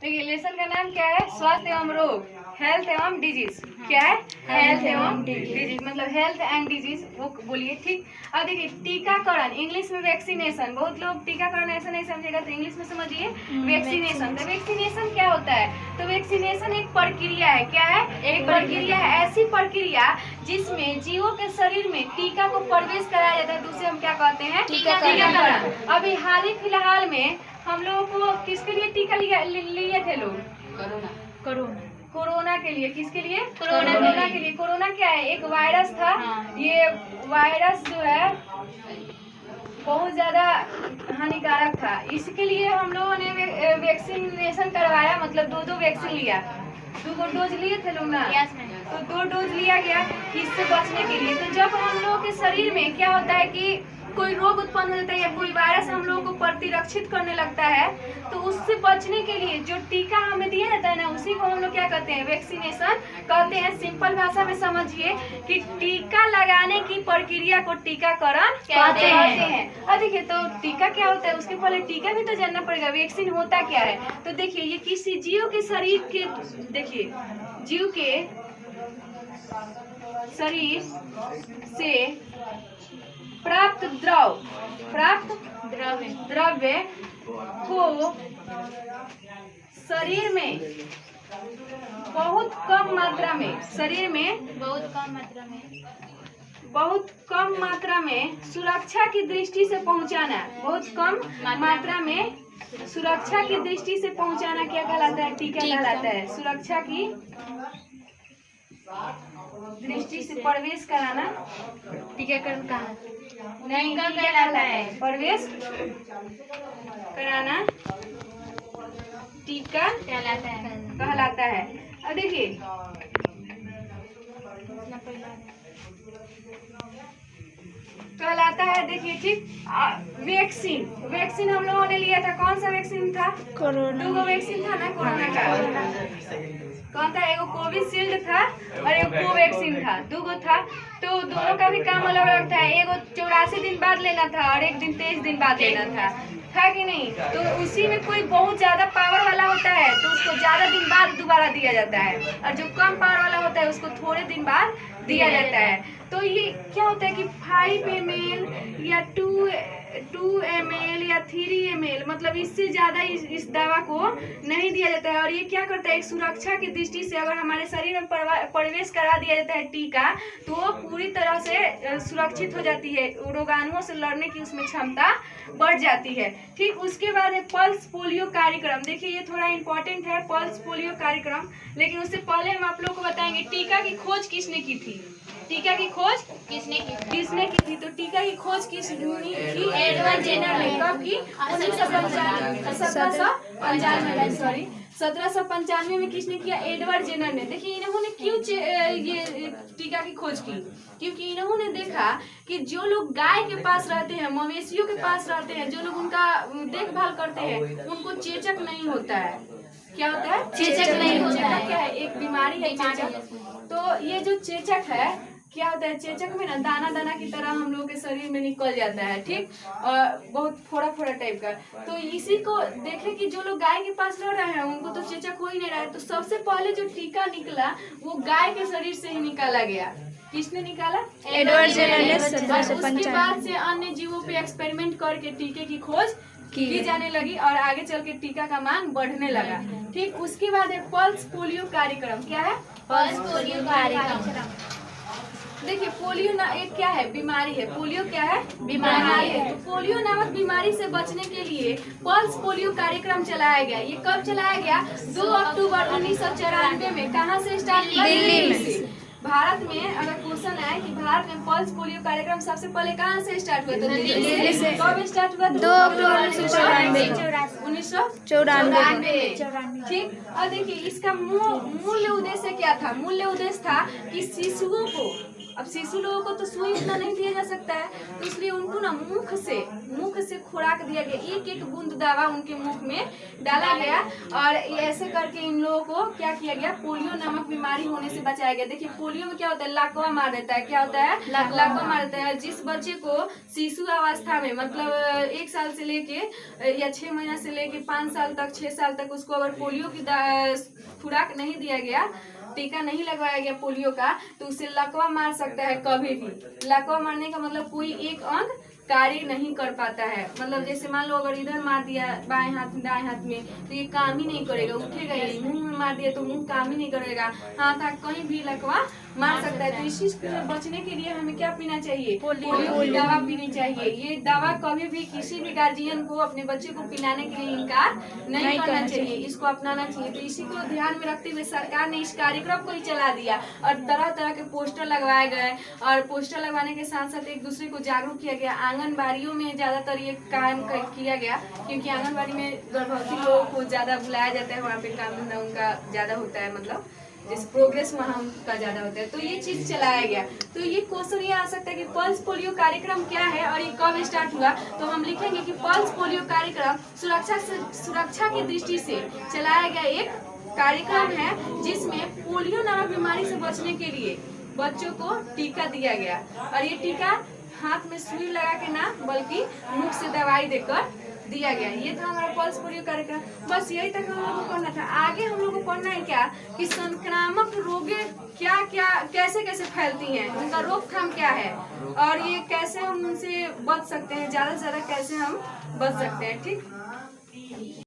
देखिए लेसन का नाम क्या है? स्वास्थ्य एवं रोग, हेल्थ एवं डिजीज। क्या है? हेल्थ एवं डिजीज, मतलब हेल्थ एंड डिजीज वो बोलिए, ठीक। अब देखिए टीकाकरण, इंग्लिश में वैक्सीनेशन। बहुत लोग टीकाकरण ऐसा नहीं समझेगा, तो इंग्लिश में समझिए वैक्सीनेशन। तो वैक्सीनेशन क्या होता है? तो वैक्सीनेशन एक प्रक्रिया है। क्या है? एक प्रक्रिया है, ऐसी प्रक्रिया जिसमें जीवों के शरीर में टीका को प्रवेश कराया जाता है, तो उसे हम क्या कहते हैं? टीकाकरण। अभी हाल ही फिलहाल में हम लोगों को किसके लिए टीका लिए थे लोग? कोरोना के लिए। किसके लिए? कोरोना के लिए। कोरोना क्या है? एक वायरस था। ये वायरस जो है बहुत ज्यादा हानिकारक था, इसके लिए हम लोगों ने वैक्सीनेशन करवाया, मतलब 2 वैक्सीन लिया। 2 डोज लिए थे लोग ना, तो 2 डोज लिया गया इससे बचने के लिए। तो जब हम लोगों के शरीर में क्या होता है कि कोई रोग उत्पन्न हो जाता है या कोई वायरस हम लोगों को प्रतिरक्षित करने लगता है, तो उससे बचने के लिए जो टीका हमें दिया जाता है ना, उसी को हम लोग क्या कहते हैं? वैक्सीनेशन कहते हैं। सिंपल भाषा में समझिए कि टीका लगाने की प्रक्रिया को टीकाकरण कहते हैं। और देखिए तो टीका क्या होता है, उसके पहले टीका भी तो जानना पड़ेगा। वैक्सीन होता क्या है? तो देखिए ये किसी जीव के शरीर के, देखिए जीव के शरीर से प्राप्त द्रव्य को शरीर में बहुत कम मात्रा में सुरक्षा की दृष्टि से पहुंचाना। बहुत कम मात्रा में सुरक्षा की दृष्टि से पहुंचाना क्या कहलाता है? टीका कहलाता है। सुरक्षा की दृष्टि से प्रवेश कराना टीकाकरण कहा नहीं कहलाता है। प्रवेश कराना टीका कहलाता है। अब देखिए कहलाता है, देखिए ठीक। वैक्सीन हम लोगों ने लिया था, कौन सा वैक्सीन था? कोरोना। 2 वैक्सीन था ना कोरोना का। कौन था? एगो कोविशील्ड था और एगो कोवैक्सीन था। 2 था, तो दोनों का भी काम अलग अलग था। एगो 84 दिन बाद लेना था और एक दिन 23 दिन बाद लेना था कि नहीं? तो उसी में कोई बहुत ज्यादा पावर वाला होता है तो उसको ज्यादा दिन बाद दोबारा दिया जाता है, और जो कम पावर वाला होता है उसको थोड़े दिन बाद दिया जाता है। तो ये क्या होता है कि 5 ml या 2 ml या 3 ml, मतलब इससे ज्यादा इस दवा को नहीं दिया जाता है। और ये क्या करता है? एक सुरक्षा की दृष्टि से अगर हमारे शरीर में प्रवेश करा दिया जाता है टीका, तो वो पूरी तरह से सुरक्षित हो जाती है, रोगाणुओं से लड़ने की उसमें क्षमता बढ़ जाती है। ठीक, उसके बाद है पल्स पोलियो कार्यक्रम। देखिए ये थोड़ा इंपॉर्टेंट है, पल्स पोलियो कार्यक्रम। लेकिन उससे पहले हम आप लोग को बताएंगे टीका की खोज किसने की थी। टीका की खोज किसने की थी? तो टीका की खोज किसने की? एडवर्ड जेनर ने। कब की? 1795 में किसने किया? एडवर्ड जेनर ने। देखिए इन्होंने क्यों ये टीका की खोज की? क्योंकि इन्होंने देखा कि जो लोग गाय के पास रहते हैं, मवेशियों के पास रहते हैं, जो लोग उनका देखभाल करते हैं, उनको चेचक नहीं होता है। क्या होता है? चेचक नहीं होता है। क्या है? एक बीमारी है चेचक। तो ये जो चेचक है, क्या होता है? चेचक में ना दाना दाना की तरह हम लोग के शरीर में निकल जाता है, ठीक, और बहुत फोड़ा फोड़ा टाइप का। तो इसी को देखे कि जो लोग गाय के पास रह रहे हैं उनको तो चेचक हो ही नहीं रहा है, तो सबसे पहले जो टीका निकला वो गाय के शरीर से ही निकाला गया। किसने निकाला? एडवर्ड जेनर ने। उसके बाद से अन्य जीवों पे एक्सपेरिमेंट करके टीके की खोज की जाने लगी और आगे चल के टीका का मांग बढ़ने लगा। ठीक, उसके बाद है पल्स पोलियो कार्यक्रम। क्या है? पल्स पोलियो कार्यक्रम। देखिए पोलियो ना एक क्या है? बीमारी है। पोलियो क्या है? बीमारी है। तो पोलियो नामक बीमारी से बचने के लिए पल्स पोलियो कार्यक्रम चलाया गया। ये कब चलाया गया? 2 अक्टूबर 1994 में। कहाँ से स्टार्ट हुआ? दिल्ली में। भारत में अगर क्वेश्चन आए कि भारत में पल्स पोलियो कार्यक्रम सबसे पहले कहाँ से स्टार्ट हुआ? तो दिल्ली से। कब स्टार्ट हुआ? 2 अक्टूबर 1994। ठीक, और देखिए इसका मूल उद्देश्य क्या था? मूल उद्देश्य था कि शिशुओं को अब शिशु लोगों को तो सुई उतना नहीं दिया जा सकता है, तो इसलिए उनको ना मुख से खुराक दिया गया, एक एक बूंद दवा उनके मुख में डाला गया। और ऐसे करके इन लोगों को क्या किया गया, पोलियो नामक बीमारी होने से बचाया गया। देखिए पोलियो में क्या होता है, लाकवा मार देता है। क्या होता है, लाकवा मार देता है। जिस बच्चे को शिशु अवस्था में मतलब 1 साल से लेके या 6 महीना से लेके 5 साल तक 6 साल तक उसको अगर पोलियो की खुराक नहीं दिया गया, टीका नहीं लगवाया गया पोलियो का, तो उसे लकवा मार सकता है कभी भी। लकवा मारने का मतलब कोई एक अंग कार्य नहीं कर पाता है। मतलब जैसे मान लो अगर इधर मार दिया बाएं हाथ में दाएं हाथ में, तो ये काम ही नहीं करेगा, उठेगा ही। मुंह में मार दिया तो मुंह काम ही नहीं करेगा, हाथ कहीं भी लकवा मार सकता है। तो इस चीज से बचने के लिए हमें क्या पीना चाहिए, पोलियो दवा पीनी चाहिए। ये दवा कभी भी किसी भी गार्जियन को अपने बच्चे को पिलाने के लिए इनकार नहीं करना चाहिए, इसको अपनाना चाहिए। तो इसी को ध्यान में रखते हुए सरकार ने इस कार्यक्रम को ही चला दिया और तरह तरह के पोस्टर लगवाए गए। और पोस्टर लगवाने के साथ साथ एक दूसरे को जागरूक किया गया। आंगनबाड़ियों में ज्यादातर ये काम किया गया, क्योंकि आंगनबाड़ी में गर्भवती लोगों को ज्यादा बुलाया जाता है, वहाँ पे काम धंधा उनका ज्यादा होता है, मतलब जिस प्रोग्रेस वहाँ का ज्यादा होता है। तो ये चीज चलाया गया। तो ये क्वेश्चन ये आ सकता है कि पल्स पोलियो कार्यक्रम क्या है और ये कब स्टार्ट हुआ। तो हम लिखेंगे कि पल्स पोलियो कार्यक्रम सुरक्षा की दृष्टि से चलाया गया एक कार्यक्रम है, जिसमें पोलियो नामक बीमारी से बचने के लिए बच्चों को टीका दिया गया। और ये टीका हाथ में सुई लगा के ना, बल्कि मुख से दवाई देकर दिया गया। ये था हमारा पल्स पोलियो कार्यक्रम। बस यही तक हम लोग को पढ़ना था। आगे हम लोग को पढ़ना है क्या, कि संक्रामक रोगे क्या क्या कैसे कैसे फैलती हैं, उनका रोकथाम क्या है, और ये कैसे हम उनसे बच सकते हैं, ज्यादा से ज्यादा कैसे हम बच सकते हैं। ठीक।